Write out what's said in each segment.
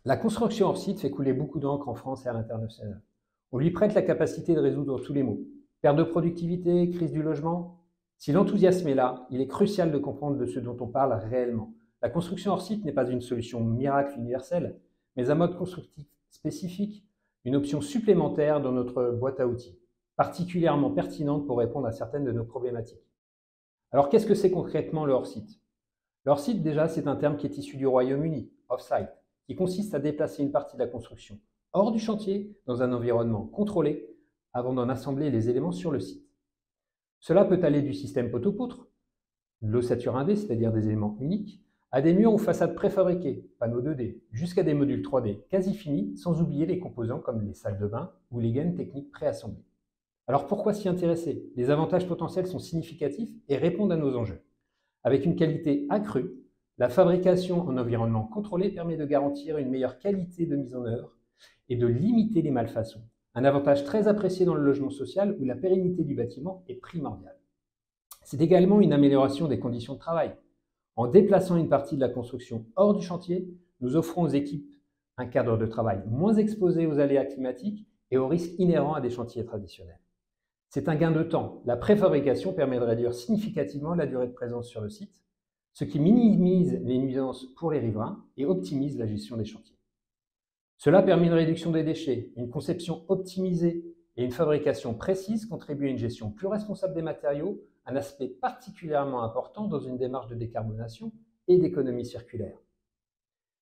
La construction hors site fait couler beaucoup d'encre en France et à l'international. On lui prête la capacité de résoudre tous les maux. Perte de productivité, crise du logement. Si l'enthousiasme est là, il est crucial de comprendre de ce dont on parle réellement. La construction hors site n'est pas une solution miracle universelle, mais un mode constructif spécifique, une option supplémentaire dans notre boîte à outils, particulièrement pertinente pour répondre à certaines de nos problématiques. Alors qu'est-ce que c'est concrètement le hors site? Le hors site, déjà, c'est un terme qui est issu du Royaume-Uni, off-site, qui consiste à déplacer une partie de la construction hors du chantier, dans un environnement contrôlé, avant d'en assembler les éléments sur le site. Cela peut aller du système poteau-poutre, de l'ossature 1D, c'est-à-dire des éléments uniques, à des murs ou façades préfabriquées, panneaux 2D, jusqu'à des modules 3D quasi finis, sans oublier les composants comme les salles de bain ou les gaines techniques préassemblées. Alors pourquoi s'y intéresser? Les avantages potentiels sont significatifs et répondent à nos enjeux. Avec une qualité accrue, la fabrication en environnement contrôlé permet de garantir une meilleure qualité de mise en œuvre et de limiter les malfaçons. Un avantage très apprécié dans le logement social où la pérennité du bâtiment est primordiale. C'est également une amélioration des conditions de travail. En déplaçant une partie de la construction hors du chantier, nous offrons aux équipes un cadre de travail moins exposé aux aléas climatiques et aux risques inhérents à des chantiers traditionnels. C'est un gain de temps. La préfabrication permet de réduire significativement la durée de présence sur le site, ce qui minimise les nuisances pour les riverains et optimise la gestion des chantiers. Cela permet une réduction des déchets, une conception optimisée et une fabrication précise contribuent à une gestion plus responsable des matériaux, un aspect particulièrement important dans une démarche de décarbonation et d'économie circulaire.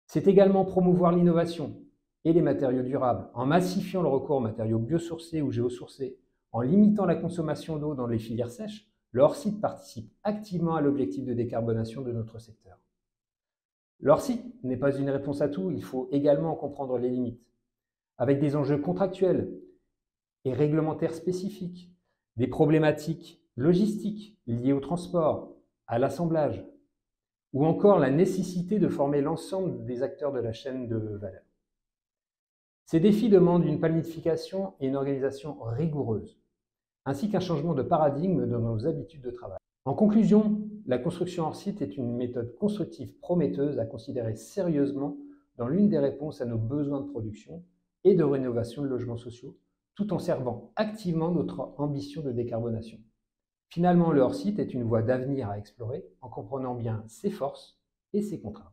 C'est également promouvoir l'innovation et les matériaux durables en massifiant le recours aux matériaux biosourcés ou géosourcés, en limitant la consommation d'eau dans les filières sèches. Le hors-site participe activement à l'objectif de décarbonation de notre secteur. Le hors-site n'est pas une réponse à tout, il faut également en comprendre les limites. Avec des enjeux contractuels et réglementaires spécifiques, des problématiques logistiques liées au transport, à l'assemblage, ou encore la nécessité de former l'ensemble des acteurs de la chaîne de valeur. Ces défis demandent une planification et une organisation rigoureuse, ainsi qu'un changement de paradigme dans nos habitudes de travail. En conclusion, la construction hors site est une méthode constructive prometteuse à considérer sérieusement dans l'une des réponses à nos besoins de production et de rénovation de logements sociaux, tout en servant activement notre ambition de décarbonation. Finalement, le hors site est une voie d'avenir à explorer en comprenant bien ses forces et ses contraintes.